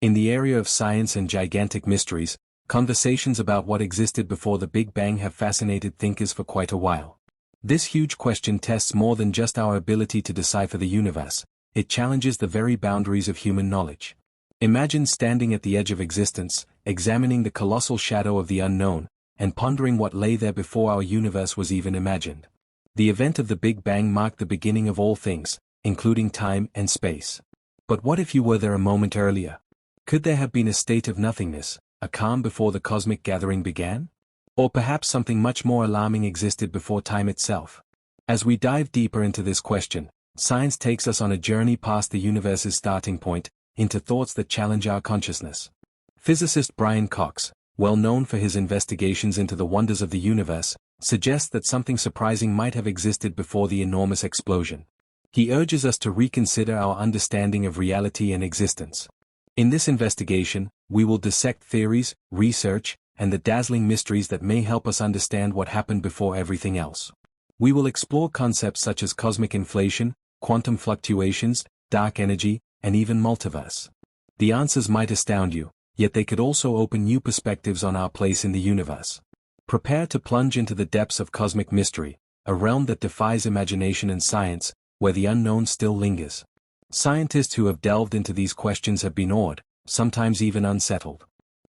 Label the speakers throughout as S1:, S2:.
S1: In the area of science and gigantic mysteries, conversations about what existed before the Big Bang have fascinated thinkers for quite a while. This huge question tests more than just our ability to decipher the universe, it challenges the very boundaries of human knowledge. Imagine standing at the edge of existence, examining the colossal shadow of the unknown, and pondering what lay there before our universe was even imagined. The event of the Big Bang marked the beginning of all things, including time and space. But what if you were there a moment earlier? Could there have been a state of nothingness, a calm before the cosmic gathering began? Or perhaps something much more alarming existed before time itself? As we dive deeper into this question, science takes us on a journey past the universe's starting point, into thoughts that challenge our consciousness. Physicist Brian Cox, well known for his investigations into the wonders of the universe, suggests that something surprising might have existed before the enormous explosion. He urges us to reconsider our understanding of reality and existence. In this investigation, we will dissect theories, research, and the dazzling mysteries that may help us understand what happened before everything else. We will explore concepts such as cosmic inflation, quantum fluctuations, dark energy, and even multiverse. The answers might astound you, yet they could also open new perspectives on our place in the universe. Prepare to plunge into the depths of cosmic mystery, a realm that defies imagination and science, where the unknown still lingers. Scientists who have delved into these questions have been awed, sometimes even unsettled.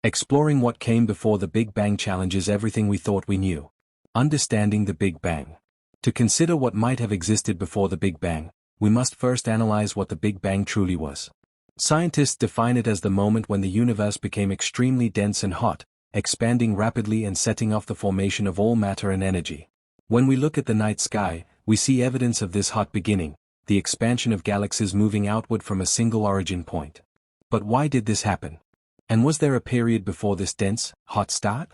S1: Exploring what came before the Big Bang challenges everything we thought we knew. Understanding the Big Bang. To consider what might have existed before the Big Bang, we must first analyze what the Big Bang truly was. Scientists define it as the moment when the universe became extremely dense and hot, expanding rapidly and setting off the formation of all matter and energy. When we look at the night sky, we see evidence of this hot beginning, the expansion of galaxies moving outward from a single origin point. But why did this happen? And was there a period before this dense, hot start?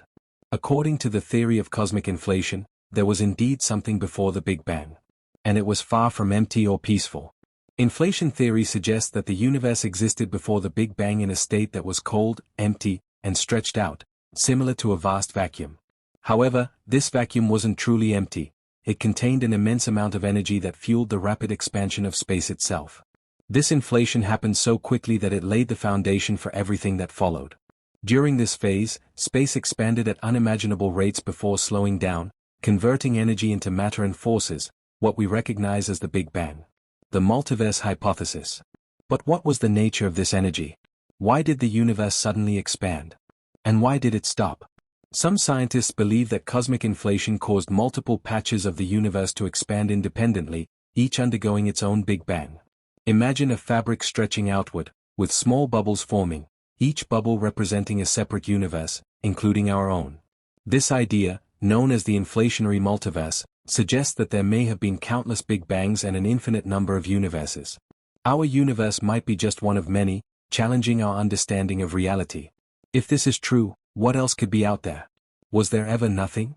S1: According to the theory of cosmic inflation, there was indeed something before the Big Bang. And it was far from empty or peaceful. Inflation theory suggests that the universe existed before the Big Bang in a state that was cold, empty, and stretched out, similar to a vast vacuum. However, this vacuum wasn't truly empty. It contained an immense amount of energy that fueled the rapid expansion of space itself. This inflation happened so quickly that it laid the foundation for everything that followed. During this phase, space expanded at unimaginable rates before slowing down, converting energy into matter and forces, what we recognize as the Big Bang. The multiverse hypothesis. But what was the nature of this energy? Why did the universe suddenly expand? And why did it stop? Some scientists believe that cosmic inflation caused multiple patches of the universe to expand independently, each undergoing its own Big Bang. Imagine a fabric stretching outward, with small bubbles forming, each bubble representing a separate universe, including our own. This idea, known as the inflationary multiverse, suggests that there may have been countless Big Bangs and an infinite number of universes. Our universe might be just one of many, challenging our understanding of reality. If this is true, what else could be out there? Was there ever nothing?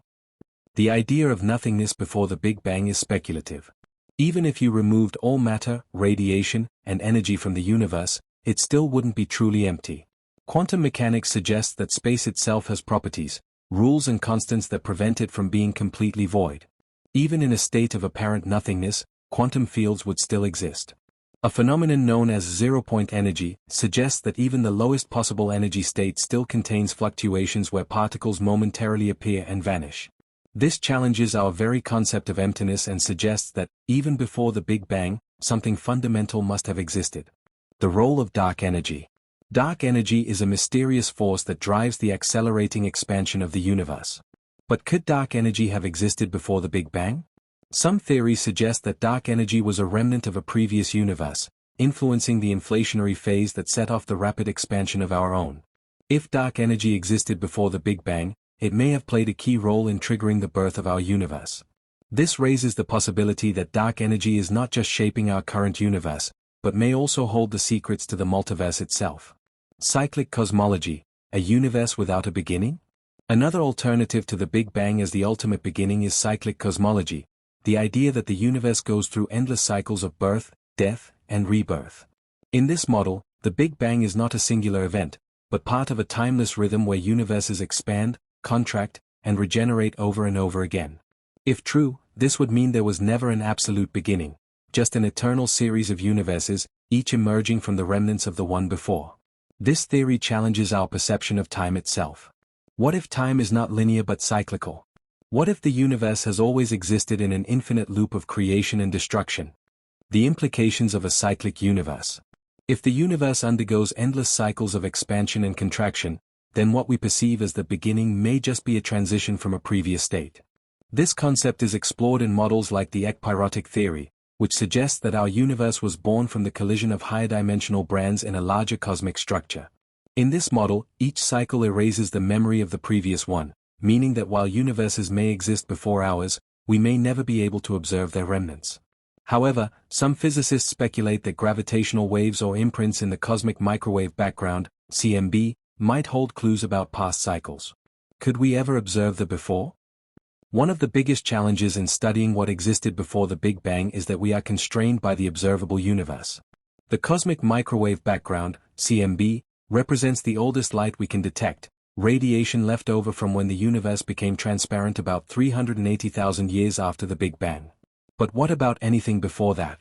S1: The idea of nothingness before the Big Bang is speculative. Even if you removed all matter, radiation, and energy from the universe, it still wouldn't be truly empty. Quantum mechanics suggests that space itself has properties, rules and constants that prevent it from being completely void. Even in a state of apparent nothingness, quantum fields would still exist. A phenomenon known as zero-point energy suggests that even the lowest possible energy state still contains fluctuations where particles momentarily appear and vanish. This challenges our very concept of emptiness and suggests that, even before the Big Bang, something fundamental must have existed. The role of dark energy. Dark energy is a mysterious force that drives the accelerating expansion of the universe. But could dark energy have existed before the Big Bang? Some theories suggest that dark energy was a remnant of a previous universe, influencing the inflationary phase that set off the rapid expansion of our own. If dark energy existed before the Big Bang, it may have played a key role in triggering the birth of our universe. This raises the possibility that dark energy is not just shaping our current universe, but may also hold the secrets to the multiverse itself. Cyclic cosmology, a universe without a beginning? Another alternative to the Big Bang as the ultimate beginning is cyclic cosmology, the idea that the universe goes through endless cycles of birth, death, and rebirth. In this model, the Big Bang is not a singular event, but part of a timeless rhythm where universes expand, contract, and regenerate over and over again. If true, this would mean there was never an absolute beginning, just an eternal series of universes, each emerging from the remnants of the one before. This theory challenges our perception of time itself. What if time is not linear but cyclical? What if the universe has always existed in an infinite loop of creation and destruction? The implications of a cyclic universe. If the universe undergoes endless cycles of expansion and contraction, then what we perceive as the beginning may just be a transition from a previous state. This concept is explored in models like the ekpyrotic theory, which suggests that our universe was born from the collision of higher dimensional brands in a larger cosmic structure. In this model, each cycle erases the memory of the previous one, meaning that while universes may exist before ours, we may never be able to observe their remnants. However, some physicists speculate that gravitational waves or imprints in the cosmic microwave background, CMB, might hold clues about past cycles. Could we ever observe the before? One of the biggest challenges in studying what existed before the Big Bang is that we are constrained by the observable universe. The cosmic microwave background, CMB, represents the oldest light we can detect, radiation left over from when the universe became transparent about 380,000 years after the Big Bang. But what about anything before that?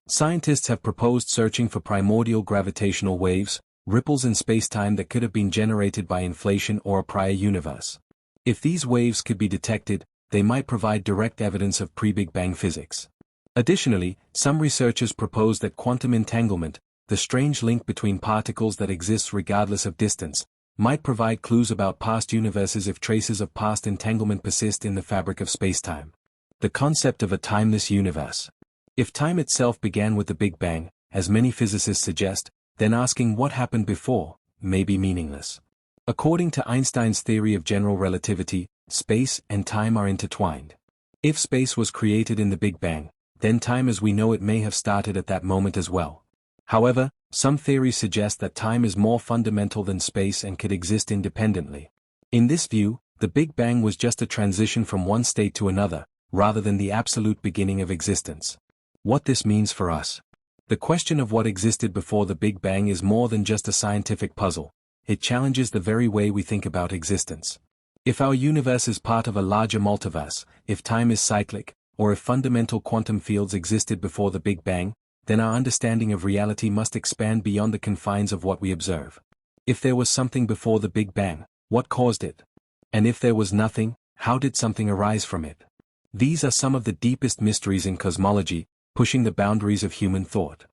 S1: Scientists have proposed searching for primordial gravitational waves, ripples in spacetime that could have been generated by inflation or a prior universe. If these waves could be detected, they might provide direct evidence of pre-Big Bang physics. Additionally, some researchers propose that quantum entanglement, the strange link between particles that exists regardless of distance, might provide clues about past universes if traces of past entanglement persist in the fabric of spacetime. The concept of a timeless universe. If time itself began with the Big Bang, as many physicists suggest, then asking what happened before may be meaningless. According to Einstein's theory of general relativity, space and time are intertwined. If space was created in the Big Bang, then time as we know it may have started at that moment as well. However, some theories suggest that time is more fundamental than space and could exist independently. In this view, the Big Bang was just a transition from one state to another, rather than the absolute beginning of existence. What this means for us. The question of what existed before the Big Bang is more than just a scientific puzzle. It challenges the very way we think about existence. If our universe is part of a larger multiverse, if time is cyclic, or if fundamental quantum fields existed before the Big Bang, then our understanding of reality must expand beyond the confines of what we observe. If there was something before the Big Bang, what caused it? And if there was nothing, how did something arise from it? These are some of the deepest mysteries in cosmology, pushing the boundaries of human thought.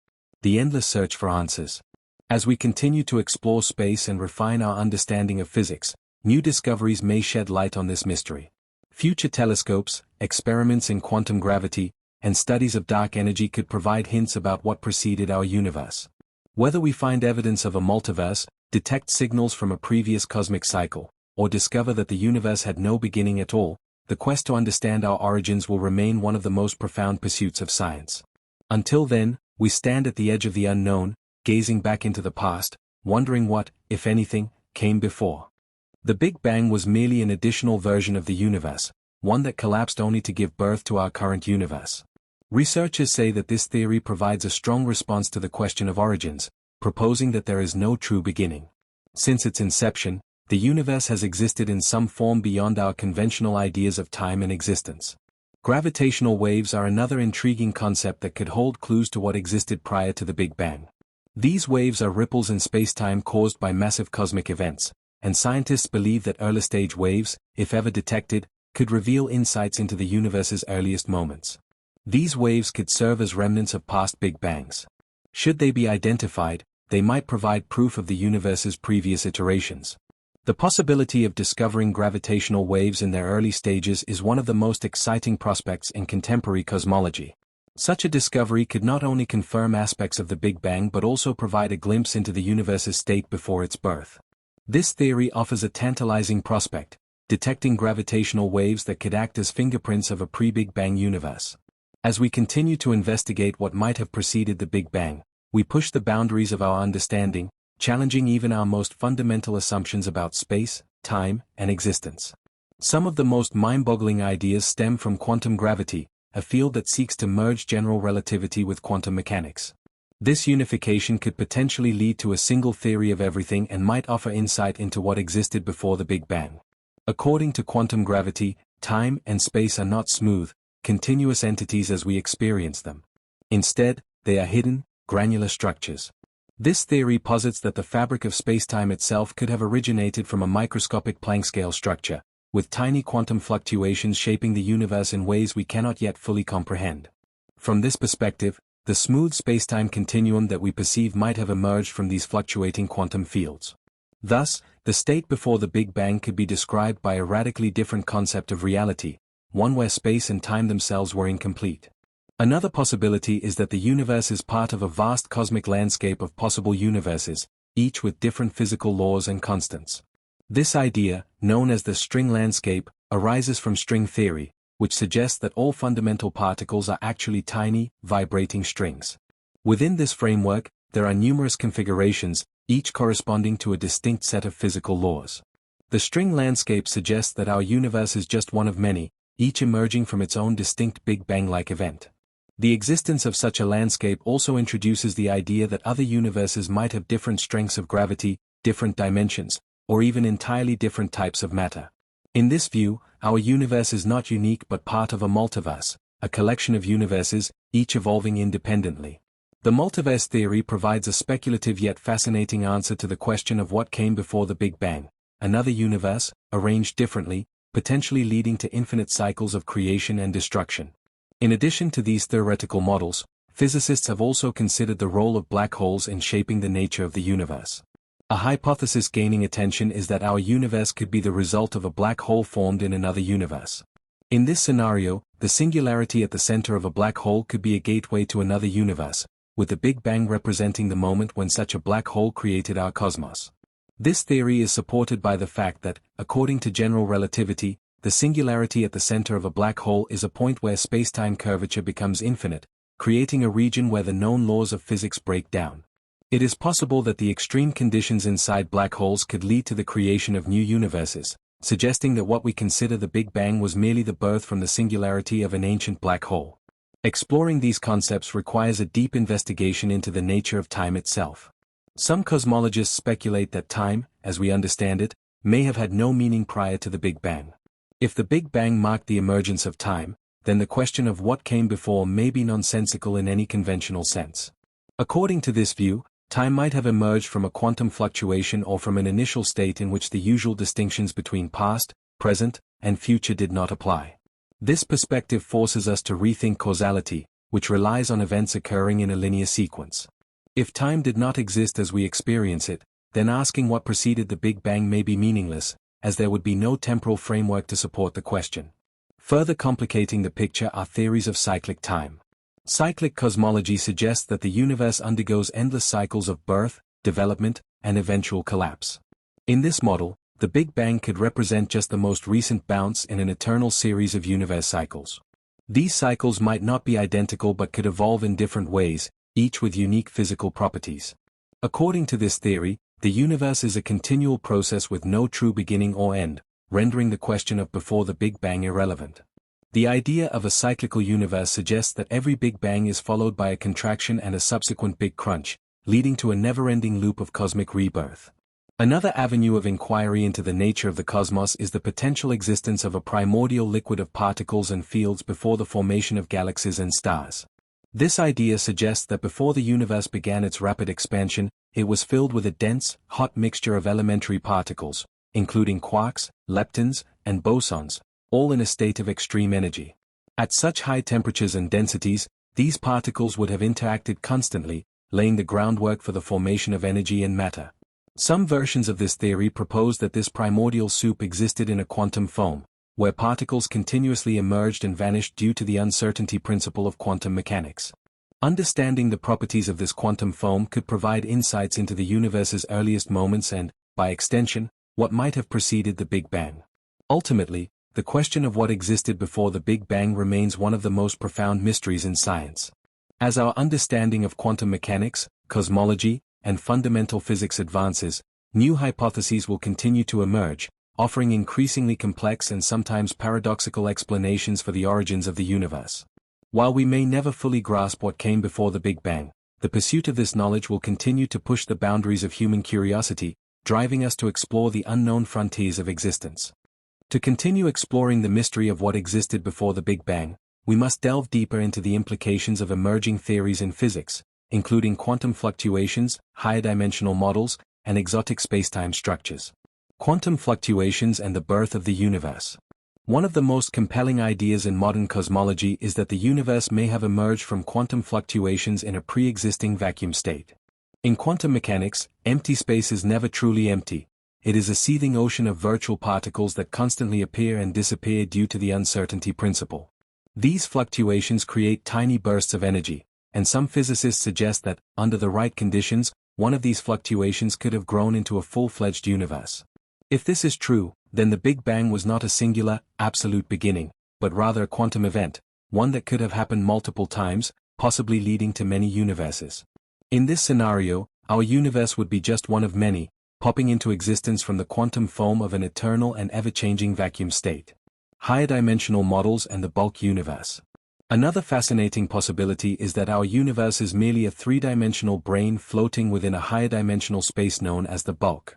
S1: The endless search for answers. As we continue to explore space and refine our understanding of physics, new discoveries may shed light on this mystery. Future telescopes, experiments in quantum gravity, and studies of dark energy could provide hints about what preceded our universe. Whether we find evidence of a multiverse, detect signals from a previous cosmic cycle, or discover that the universe had no beginning at all, the quest to understand our origins will remain one of the most profound pursuits of science. Until then, we stand at the edge of the unknown, gazing back into the past, wondering what, if anything, came before. The Big Bang was merely an additional version of the universe, one that collapsed only to give birth to our current universe. Researchers say that this theory provides a strong response to the question of origins, proposing that there is no true beginning. Since its inception, the universe has existed in some form beyond our conventional ideas of time and existence. Gravitational waves are another intriguing concept that could hold clues to what existed prior to the Big Bang. These waves are ripples in spacetime caused by massive cosmic events, and scientists believe that early-stage waves, if ever detected, could reveal insights into the universe's earliest moments. These waves could serve as remnants of past Big Bangs. Should they be identified, they might provide proof of the universe's previous iterations. The possibility of discovering gravitational waves in their early stages is one of the most exciting prospects in contemporary cosmology. Such a discovery could not only confirm aspects of the Big Bang but also provide a glimpse into the universe's state before its birth. This theory offers a tantalizing prospect, detecting gravitational waves that could act as fingerprints of a pre-Big Bang universe. As we continue to investigate what might have preceded the Big Bang, we push the boundaries of our understanding, challenging even our most fundamental assumptions about space, time, and existence. Some of the most mind-boggling ideas stem from quantum gravity, a field that seeks to merge general relativity with quantum mechanics. This unification could potentially lead to a single theory of everything and might offer insight into what existed before the Big Bang. According to quantum gravity, time and space are not smooth, continuous entities as we experience them. Instead, they are hidden, granular structures. This theory posits that the fabric of spacetime itself could have originated from a microscopic Planck-scale structure, with tiny quantum fluctuations shaping the universe in ways we cannot yet fully comprehend. From this perspective, the smooth spacetime continuum that we perceive might have emerged from these fluctuating quantum fields. Thus, the state before the Big Bang could be described by a radically different concept of reality, one where space and time themselves were incomplete. Another possibility is that the universe is part of a vast cosmic landscape of possible universes, each with different physical laws and constants. This idea, known as the string landscape, arises from string theory, which suggests that all fundamental particles are actually tiny, vibrating strings. Within this framework, there are numerous configurations, each corresponding to a distinct set of physical laws. The string landscape suggests that our universe is just one of many, each emerging from its own distinct Big Bang-like event. The existence of such a landscape also introduces the idea that other universes might have different strengths of gravity, different dimensions, or even entirely different types of matter. In this view, our universe is not unique but part of a multiverse, a collection of universes, each evolving independently. The multiverse theory provides a speculative yet fascinating answer to the question of what came before the Big Bang, another universe, arranged differently, potentially leading to infinite cycles of creation and destruction. In addition to these theoretical models, physicists have also considered the role of black holes in shaping the nature of the universe. A hypothesis gaining attention is that our universe could be the result of a black hole formed in another universe. In this scenario, the singularity at the center of a black hole could be a gateway to another universe, with the Big Bang representing the moment when such a black hole created our cosmos. This theory is supported by the fact that, according to general relativity, the singularity at the center of a black hole is a point where spacetime curvature becomes infinite, creating a region where the known laws of physics break down. It is possible that the extreme conditions inside black holes could lead to the creation of new universes, suggesting that what we consider the Big Bang was merely the birth from the singularity of an ancient black hole. Exploring these concepts requires a deep investigation into the nature of time itself. Some cosmologists speculate that time, as we understand it, may have had no meaning prior to the Big Bang. If the Big Bang marked the emergence of time, then the question of what came before may be nonsensical in any conventional sense. According to this view, time might have emerged from a quantum fluctuation or from an initial state in which the usual distinctions between past, present, and future did not apply. This perspective forces us to rethink causality, which relies on events occurring in a linear sequence. If time did not exist as we experience it, then asking what preceded the Big Bang may be meaningless, as there would be no temporal framework to support the question. Further complicating the picture are theories of cyclic time. Cyclic cosmology suggests that the universe undergoes endless cycles of birth, development, and eventual collapse. In this model, the Big Bang could represent just the most recent bounce in an eternal series of universe cycles. These cycles might not be identical but could evolve in different ways, each with unique physical properties. According to this theory, the universe is a continual process with no true beginning or end, rendering the question of before the Big Bang irrelevant. The idea of a cyclical universe suggests that every Big Bang is followed by a contraction and a subsequent Big Crunch, leading to a never-ending loop of cosmic rebirth. Another avenue of inquiry into the nature of the cosmos is the potential existence of a primordial liquid of particles and fields before the formation of galaxies and stars. This idea suggests that before the universe began its rapid expansion, it was filled with a dense, hot mixture of elementary particles, including quarks, leptons, and bosons, all in a state of extreme energy. At such high temperatures and densities, these particles would have interacted constantly, laying the groundwork for the formation of energy and matter. Some versions of this theory propose that this primordial soup existed in a quantum foam, where particles continuously emerged and vanished due to the uncertainty principle of quantum mechanics. Understanding the properties of this quantum foam could provide insights into the universe's earliest moments and, by extension, what might have preceded the Big Bang. Ultimately, the question of what existed before the Big Bang remains one of the most profound mysteries in science. As our understanding of quantum mechanics, cosmology, and fundamental physics advances, new hypotheses will continue to emerge, offering increasingly complex and sometimes paradoxical explanations for the origins of the universe. While we may never fully grasp what came before the Big Bang, the pursuit of this knowledge will continue to push the boundaries of human curiosity, driving us to explore the unknown frontiers of existence. To continue exploring the mystery of what existed before the Big Bang, we must delve deeper into the implications of emerging theories in physics, including quantum fluctuations, higher dimensional models, and exotic spacetime structures. Quantum fluctuations and the birth of the universe. One of the most compelling ideas in modern cosmology is that the universe may have emerged from quantum fluctuations in a pre-existing vacuum state. In quantum mechanics, empty space is never truly empty. It is a seething ocean of virtual particles that constantly appear and disappear due to the uncertainty principle. These fluctuations create tiny bursts of energy, and some physicists suggest that, under the right conditions, one of these fluctuations could have grown into a full-fledged universe. If this is true, then the Big Bang was not a singular, absolute beginning, but rather a quantum event, one that could have happened multiple times, possibly leading to many universes. In this scenario, our universe would be just one of many, popping into existence from the quantum foam of an eternal and ever-changing vacuum state. Higher dimensional models and the bulk universe. Another fascinating possibility is that our universe is merely a three-dimensional brane floating within a higher dimensional space known as the bulk.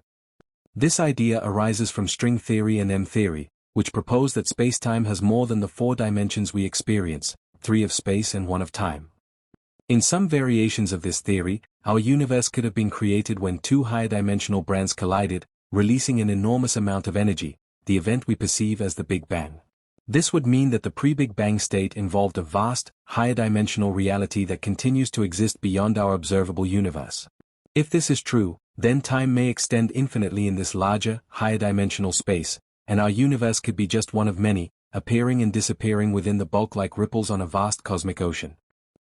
S1: This idea arises from string theory and M-theory, which propose that spacetime has more than the four dimensions we experience, three of space and one of time. In some variations of this theory, our universe could have been created when two higher dimensional branes collided, releasing an enormous amount of energy, the event we perceive as the Big Bang. This would mean that the pre-Big Bang state involved a vast, higher dimensional reality that continues to exist beyond our observable universe. If this is true, then time may extend infinitely in this larger, higher dimensional space, and our universe could be just one of many, appearing and disappearing within the bulk like ripples on a vast cosmic ocean.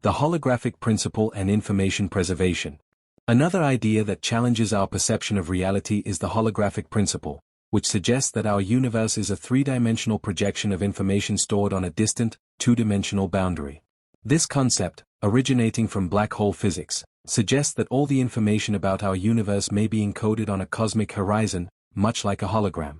S1: The holographic principle and information preservation. Another idea that challenges our perception of reality is the holographic principle, which suggests that our universe is a three-dimensional projection of information stored on a distant, two-dimensional boundary. This concept, originating from black hole physics, suggests that all the information about our universe may be encoded on a cosmic horizon, much like a hologram.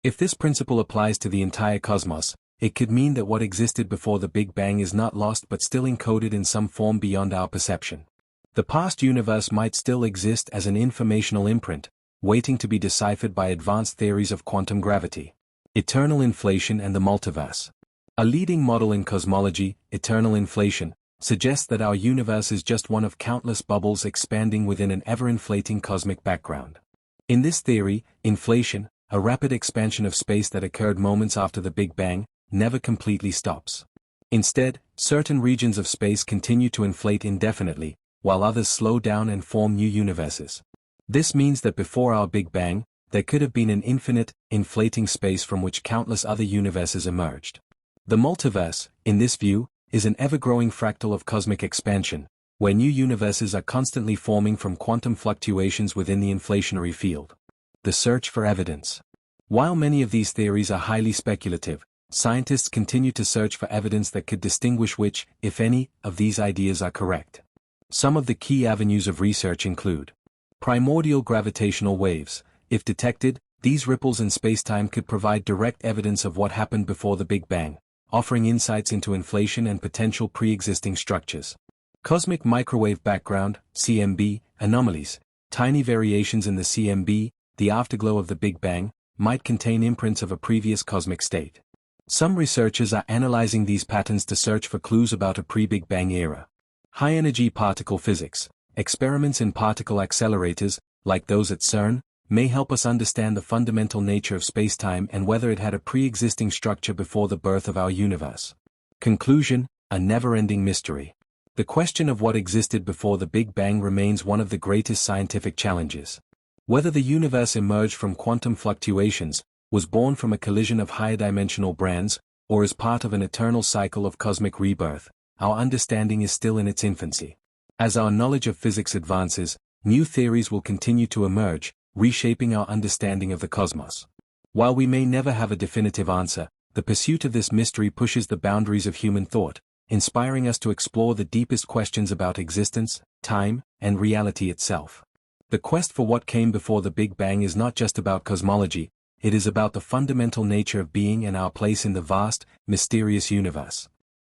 S1: If this principle applies to the entire cosmos, it could mean that what existed before the Big Bang is not lost but still encoded in some form beyond our perception. The past universe might still exist as an informational imprint, waiting to be deciphered by advanced theories of quantum gravity. Eternal inflation and the multiverse. A leading model in cosmology, eternal inflation, suggests that our universe is just one of countless bubbles expanding within an ever-inflating cosmic background. In this theory, inflation, a rapid expansion of space that occurred moments after the Big Bang, never completely stops. Instead, certain regions of space continue to inflate indefinitely, while others slow down and form new universes. This means that before our Big Bang, there could have been an infinite, inflating space from which countless other universes emerged. The multiverse, in this view, is an ever-growing fractal of cosmic expansion, where new universes are constantly forming from quantum fluctuations within the inflationary field. The search for evidence. While many of these theories are highly speculative, scientists continue to search for evidence that could distinguish which, if any, of these ideas are correct. Some of the key avenues of research include primordial gravitational waves. If detected, these ripples in spacetime could provide direct evidence of what happened before the Big Bang, offering insights into inflation and potential pre-existing structures. Cosmic microwave background, CMB, anomalies. Tiny variations in the CMB, the afterglow of the Big Bang, might contain imprints of a previous cosmic state. Some researchers are analyzing these patterns to search for clues about a pre-Big Bang era. High-energy particle physics. Experiments in particle accelerators, like those at CERN, may help us understand the fundamental nature of spacetime and whether it had a pre-existing structure before the birth of our universe. Conclusion: a never-ending mystery. The question of what existed before the Big Bang remains one of the greatest scientific challenges. Whether the universe emerged from quantum fluctuations, was born from a collision of higher dimensional branes, or is part of an eternal cycle of cosmic rebirth, our understanding is still in its infancy. As our knowledge of physics advances, new theories will continue to emerge, reshaping our understanding of the cosmos. While we may never have a definitive answer, the pursuit of this mystery pushes the boundaries of human thought, inspiring us to explore the deepest questions about existence, time, and reality itself. The quest for what came before the Big Bang is not just about cosmology, it is about the fundamental nature of being and our place in the vast, mysterious universe.